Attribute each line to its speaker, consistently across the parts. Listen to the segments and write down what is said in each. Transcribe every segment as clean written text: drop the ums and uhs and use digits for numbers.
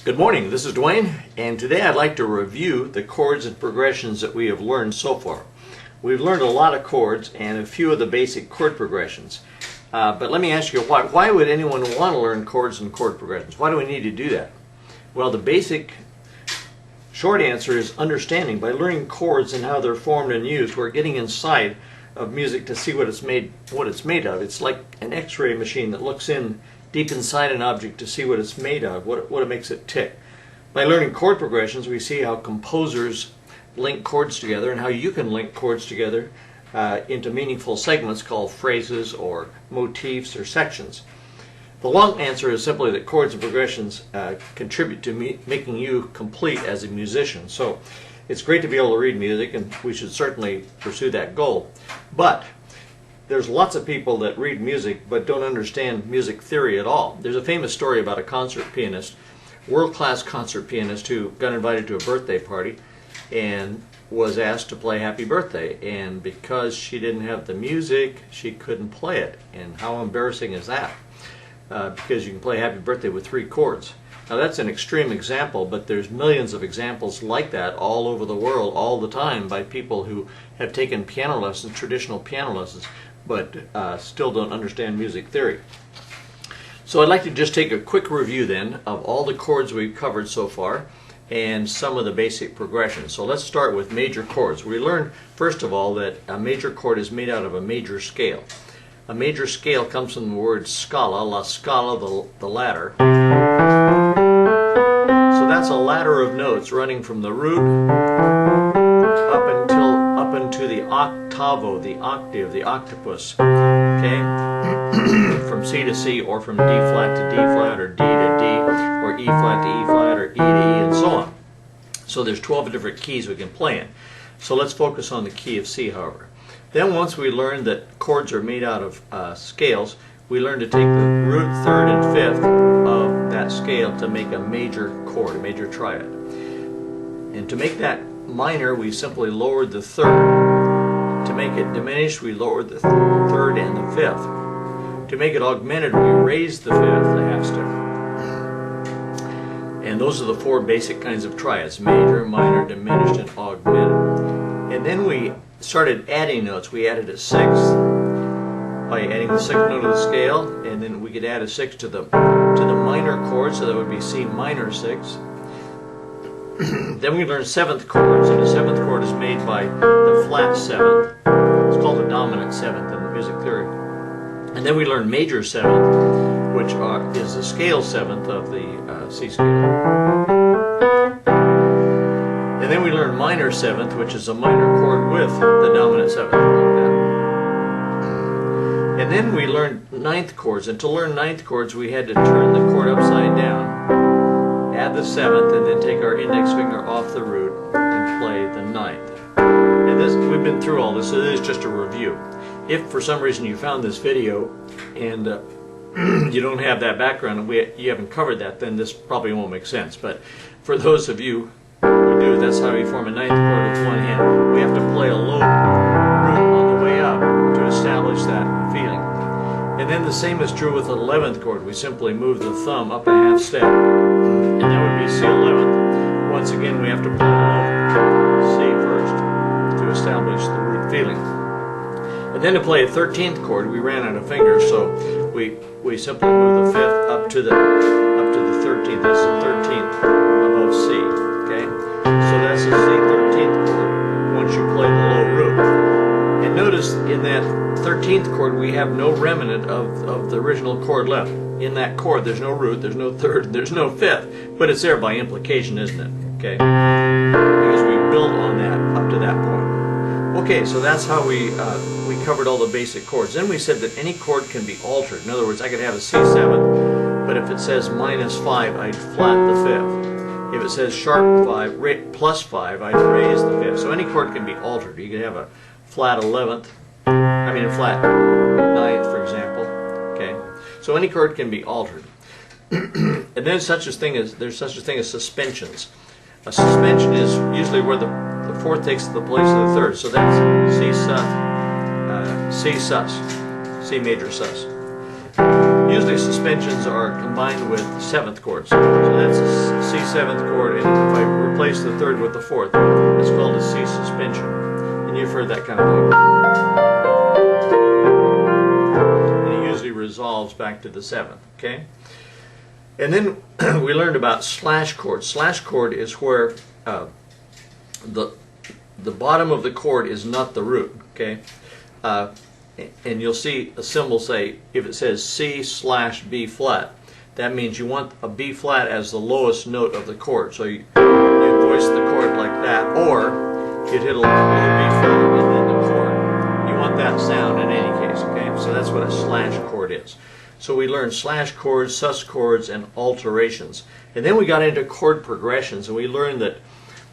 Speaker 1: Good morning, this is Dwayne, and today I'd like to review the chords and progressions that we have learned so far. We've learned a lot of chords and a few of the basic chord progressions. But let me ask you, why would anyone want to learn chords and chord progressions? Why do we need to do that? Well, the basic short answer is understanding. By learning chords and how they're formed and used, we're getting inside of music to see what it's made of. It's like an X-ray machine that looks in deep inside an object to see what it's made of, what it makes it tick. By learning chord progressions, we see how composers link chords together and how you can link chords together into meaningful segments called phrases or motifs or sections. The long answer is simply that chords and progressions contribute to making you complete as a musician. So it's great to be able to read music, and we should certainly pursue that goal. But there's lots of people that read music but don't understand music theory at all. There's a famous story about a concert pianist, world-class concert pianist, who got invited to a birthday party and was asked to play Happy Birthday, and because she didn't have the music, she couldn't play it. And how embarrassing is that? Because you can play Happy Birthday with 3 chords. Now that's an extreme example, but there's millions of examples like that all over the world all the time by people who have taken piano lessons, traditional piano lessons, but still don't understand music theory. So I'd like to just take a quick review then of all the chords we've covered so far and some of the basic progressions. So let's start with major chords. We learned first of all that a major chord is made out of a major scale. A major scale comes from the word scala, la scala, the ladder. So that's a ladder of notes running from the root up into the octavo, the octave, the octopus. Okay? From C to C, or from D flat to D flat, or D to D, or E flat to E flat, or E to E, and so on. So there's 12 different keys we can play in. So let's focus on the key of C, however. Then once we learned that chords are made out of scales, we learned to take the root, third, and fifth of that scale to make a major chord, a major triad. And to make that minor, we simply lowered the third. To make it diminished, we lowered the third and the fifth. To make it augmented, we raised the fifth, the half step. And those are the 4 basic kinds of triads: major, minor, diminished, and augmented. And then we started adding notes. We added a 6th by adding the 6th note of the scale, and then we could add a 6th to the minor chord, so that would be C minor 6. Then we learned 7th chords, and the 7th chord is made by the flat 7th. It's called the dominant 7th in music theory. And then we learned major 7th, which is the scale 7th of the C scale. And then we learned minor 7th, which is a minor chord with the dominant 7th, like that. And then we learned 9th chords, and to learn 9th chords we had to turn the chord upside down, add the 7th, and then take our index finger off the root and play the 9th. And we've been through all this, so this is just a review. If for some reason you found this video and you don't have that background and you haven't covered that, then this probably won't make sense. But for those of you who do, that's how we form a 9th chord with one hand. We have to play a low root on the way up to establish that feeling. And then the same is true with the 11th chord. We simply move the thumb up a half step, and that would be C11th. Once again, we have to play low C first to establish the root feeling. And then to play a 13th chord, we ran out of fingers, so we simply move the 5th up to the 13th. That's the 13th above C. Okay, so that's the C13th chord once you play the low root. And notice in that 13th chord we have no remnant of the original chord left. In that chord there's no root, there's no third, there's no fifth, but it's there by implication, isn't it? Okay, because we build on that up to that point. Okay, so that's how we covered all the basic chords. Then we said that any chord can be altered. In other words, I could have a C7, but if it says -5, I'd flat the 5th. If it says sharp 5, +5, I'd raise the 5th. So any chord can be altered. You could have a flat 11th, a flat 9th, for example. Okay, so any chord can be altered. And then there's such a thing as suspensions. A suspension is usually where the 4th takes the place of the 3rd. So that's C sus, C major sus. Usually suspensions are combined with 7th chords. So that's C7th chord, and if I replace the third with the fourth, it's called a C suspension. And you've heard that kind of thing. And it usually resolves back to the 7th, okay? And then we learned about slash chord. Slash chord is where the bottom of the chord is not the root, okay? And you'll see a symbol say, if it says C/B flat, that means you want a B flat as the lowest note of the chord. So you voice the chord like that, or you'd hit a lower B flat and then the chord. You want that sound in any case, okay? So that's what a slash chord is. So we learned slash chords, sus chords, and alterations. And then we got into chord progressions, and we learned that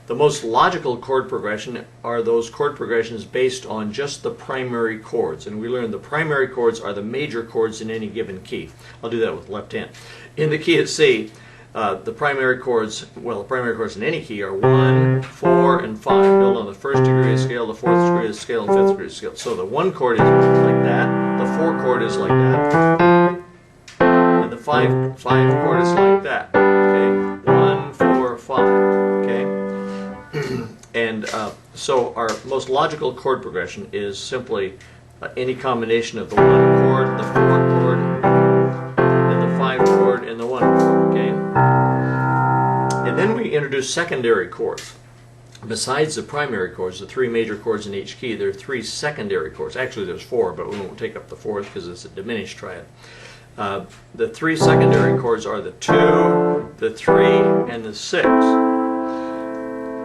Speaker 1: the most logical chord progression are those chord progressions based on just the primary chords. And we learned the primary chords are the major chords in any given key. I'll do that with left hand. In the key at C, the primary chords, well, the primary chords in any key are 1, 4, and 5, built on the 1st degree of the scale, the 4th degree of the scale, and 5th degree of the scale. So the 1 chord is like that, the 4 chord is like that, and the 5 chord is like that. Okay, 1, 4, 5. Okay, and so our most logical chord progression is simply any combination of the 1 chord, the 4 chord, and the 5 chord, and the 1 chord. Okay. And then we introduce secondary chords. Besides the primary chords, the 3 major chords in each key, there are 3 secondary chords. Actually, there's 4, but we won't take up the 4th because it's a diminished triad. The 3 secondary chords are the 2, the 3, and the 6.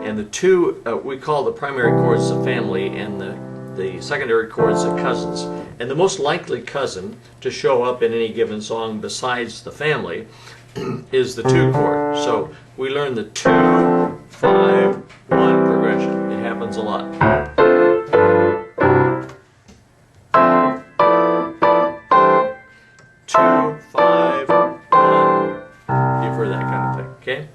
Speaker 1: And the 2, we call the primary chords the family, and the secondary chords the cousins. And the most likely cousin to show up in any given song besides the family is the 2 chord. So we learn the 2, 5, 1 progression. It happens a lot. 2, 5, 1. You've heard that kind of thing, okay?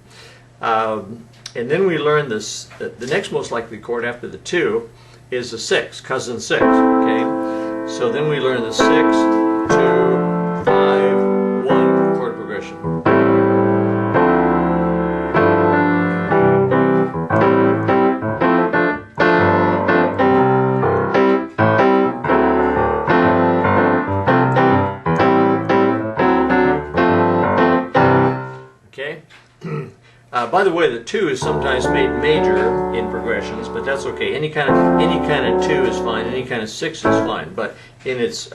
Speaker 1: And then we learn this. The next most likely chord after the 2 is the 6, cousin 6. Okay, so then we learn the 6, 2, 5, 1 chord progression. Okay. By the way, the 2 is sometimes made major in progressions, but that's okay. Any kind of 2 is fine. Any kind of 6 is fine. But in its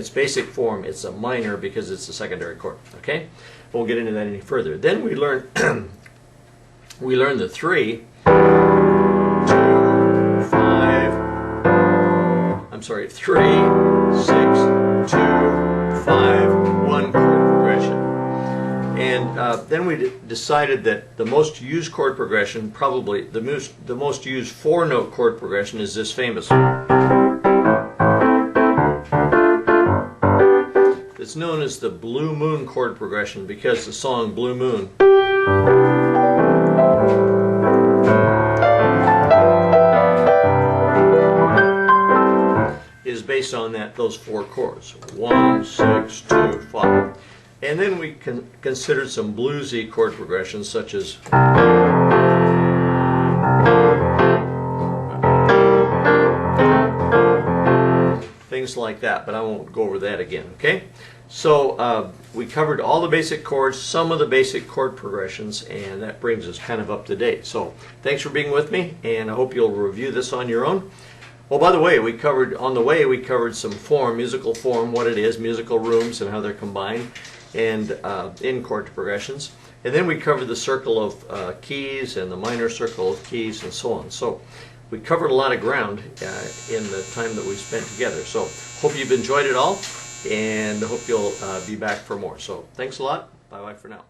Speaker 1: basic form, it's a minor because it's a secondary chord. Okay, won't get into that any further. Then we learn the 3, 2, 5. I'm sorry, 3, 6, 2, 5, 1 chord progression. And then we decided that the most used chord progression, probably the most used 4-note chord progression, is this famous one. It's known as the Blue Moon chord progression because the song Blue Moon is based on those 4 chords. 1, 6, 2, 5. And then we considered some bluesy chord progressions such as things like that, but I won't go over that again, okay? So we covered all the basic chords, some of the basic chord progressions, and that brings us kind of up to date. So thanks for being with me, and I hope you'll review this on your own. Well, by the way, we covered some form, musical form, what it is, musical rooms and how they're combined, and in chord progressions. And then we covered the circle of keys and the minor circle of keys and so on. So we covered a lot of ground in the time that we spent together. So hope you've enjoyed it all, and hope you'll be back for more. So thanks a lot. Bye-bye for now.